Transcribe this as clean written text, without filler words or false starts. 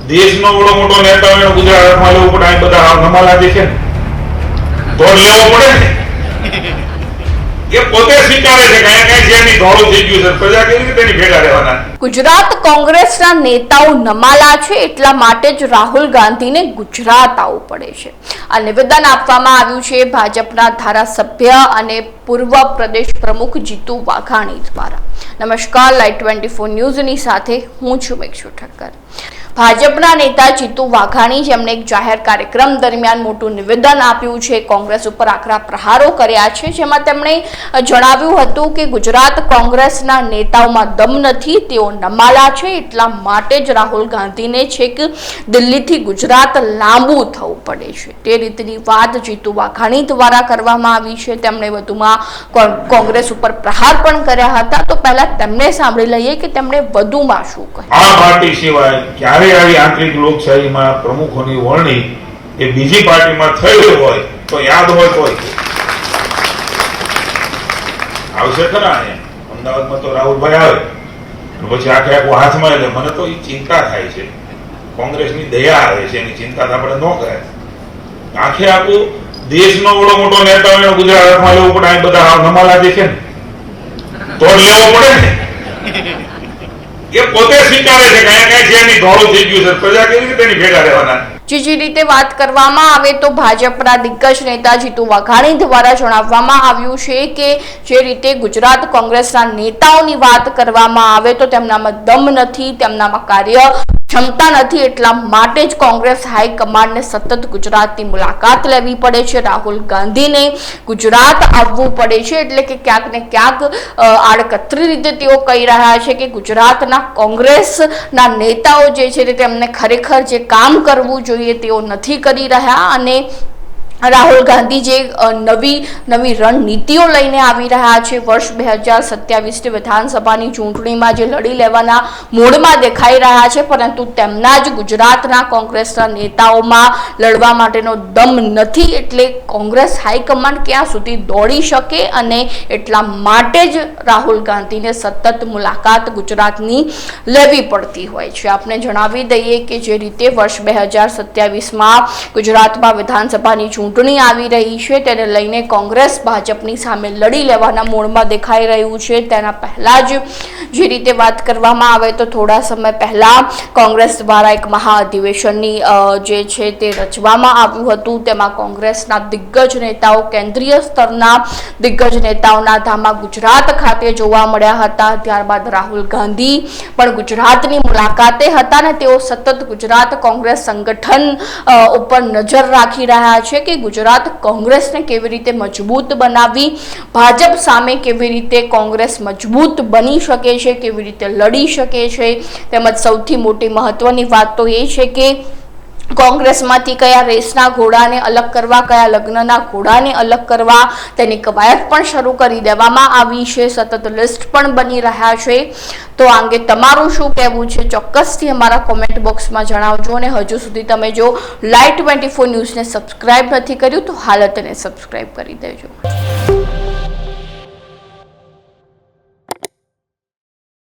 દેશનો બડો મોટો નેતા હોય ગુજરાતમાં લેવું પડે, આ બધા નમાલા જે છે ને તો લેવો પડે ને, એ પોતે સ્વીકારે છે કે કઈ છે નહીં, ધોળું થઈ ગયું છે, પ્રજા કેવી રીતે એની ભેગા રહેવાના? ગુજરાત કોંગ્રેસના નેતાઓ નમાલા છે એટલા માટે જ રાહુલ ગાંધીને ગુજરાત આવવું પડે છે. આ નિવેદન આપવામાં આવ્યું છે ભાજપના ધારાસભ્ય અને પૂર્વ પ્રદેશ પ્રમુખ જીતુ વાઘાણી દ્વારા. નમસ્કાર, લાઈવ 24 ન્યૂઝની સાથે હું છું મેક્ષુ ઠક્કર. ભાજપના નેતા જીતુ વાઘાણી જેમણે એક જાહેર કાર્યક્રમ દરમિયાન મોટું નિવેદન આપ્યું છે, કોંગ્રેસ ઉપર આકરા પ્રહારો કર્યા છે, જેમાં તેમણે જણાવ્યું હતું કે ગુજરાત કોંગ્રેસના નેતાઓમાં દમ નથી, તેઓ નમાલા છે એટલા માટે જ રાહુલ ગાંધીને છેક દિલ્હીથી ગુજરાત લાંબુ થવું પડે છે. તે રીતની વાત જીતુ વાઘાણી દ્વારા કરવામાં આવી છે. તેમણે વધુમાં કોંગ્રેસ ઉપર પ્રહાર પણ કર્યા હતા. તો પહેલા તેમને સાંભળી લઈએ કે તેમણે વધુમાં શું કહ્યું. આ પાર્ટી સિવાય ક્યારે આવી આંતરિક લોકશાહીમાં પ્રમુખોની વરણી એ બીજી પાર્ટીમાં થયેલું હોય તો યાદ હોય તો આવશે ખરા. અહીંયા અમદાવાદમાં તો રાહુલભાઈ આવે પછી આખે આખું હાથમાં, એટલે મને તો એ ચિંતા થાય છે. કોંગ્રેસની દયા આવે છે, એની ચિંતા આપણે ન કરાય. આખે આખું દેશનો બડો મોટો નેતા હોય ગુજરાતમાં લેવું પડે, આ બધા નમાલા જે છે ને તો લેવો પડે ને, એ પોતે સ્વીકારે છે કે કઈ છે નહીં, ધોળું થઈ ગયું છે, પ્રજા કેવી રીતે એની ભેગા રહેવાના? જે રીતે વાત કરવામાં આવે તો ભાજપના દિગ્ગજ નેતા જીતુ વાઘાણી દ્વારા જણાવવામાં આવ્યું છે કે જે રીતે ગુજરાત કોંગ્રેસના નેતાઓની વાત કરવામાં આવે તો તેમનામાં દમ નથી, તેમનામાં કાર્ય ક્ષમતા નથી, એટલા માટે જ કોંગ્રેસ હાઈકમાન્ડને સતત ગુજરાતની મુલાકાત લેવી પડે છે, રાહુલ ગાંધીને ગુજરાત આવવું પડે છે. એટલે કે ક્યાંક ને ક્યાંક આડકતરી રીતે તેઓ કહી રહ્યા છે કે ગુજરાતના કોંગ્રેસના નેતાઓ જે છે તેમને ખરેખર જે કામ કરવું જોઈએ તેઓ નથી કરી રહ્યા, અને રાહુલ ગાંધી જે નવી રણનીતિઓ લઈને આવી રહ્યા છે, વર્ષ 2027ની વિધાનસભાની ચૂંટણીમાં જે લડી લેવાના મૂડમાં દેખાઈ રહ્યા છે, પરંતુ તેમના જ ગુજરાતના કોંગ્રેસના નેતાઓમાં લડવા માટેનો દમ નથી. એટલે કોંગ્રેસ હાઈકમાન્ડ ક્યાં સુધી દોડી શકે, અને એટલા માટે જ રાહુલ ગાંધીને સતત મુલાકાત ગુજરાતની લેવી પડતી હોય છે. આપણે જણાવી દઈએ કે જે રીતે વર્ષ 2027માં ગુજરાતમાં વિધાનસભાની ચૂંટણી આવી રહી છે, તેને લઈને કોંગ્રેસ ભાજપની સામે લડી લેવાના મૂડમાં દેખાઈ રહ્યું છે. તેના પહેલા જ જે રીતે વાત કરવામાં આવે તો થોડા સમય પહેલા કોંગ્રેસ દ્વારા એક મહાઅધિવેશનની જે છે તે રચવામાં આવ્યું હતું. તેમાં કોંગ્રેસના દિગ્ગજ નેતાઓ, કેન્દ્રીય સ્તરના દિગ્ગજ નેતાઓના ધામા ગુજરાત ખાતે જોવા મળ્યા હતા. ત્યારબાદ રાહુલ ગાંધી પણ ગુજરાતની મુલાકાતે હતા, અને તેઓ સતત ગુજરાત કોંગ્રેસ સંગઠન ઉપર નજર રાખી રહ્યા છે કે ગુજરાત કોંગ્રેસને કેવી રીતે મજબૂત બનાવવી, ભાજપ સામે કેવી રીતે કોંગ્રેસ મજબૂત બની શકે છે, કેવી રીતે લડી શકે છે. તેમજ સૌથી મોટી મહત્વની વાત તો એ છે કે કોંગ્રેસમાંથી કયા રેસના ઘોડાને અલગ કરવા, કયા લગ્નના ઘોડાને અલગ કરવા, તેની કવાયત પણ શરૂ કરી દેવામાં આવી છે. સતત લિસ્ટ પણ બની રહ્યા છે. તો આ અંગે તમારું શું કહેવું છે ચોક્કસથી અમારા કોમેન્ટ બોક્સમાં જણાવજો. અને હજુ સુધી તમે જો લાઈવ 24 ન્યૂઝને સબસ્ક્રાઇબ નથી કર્યું તો હાલ તેને સબસ્ક્રાઇબ કરી દેજો.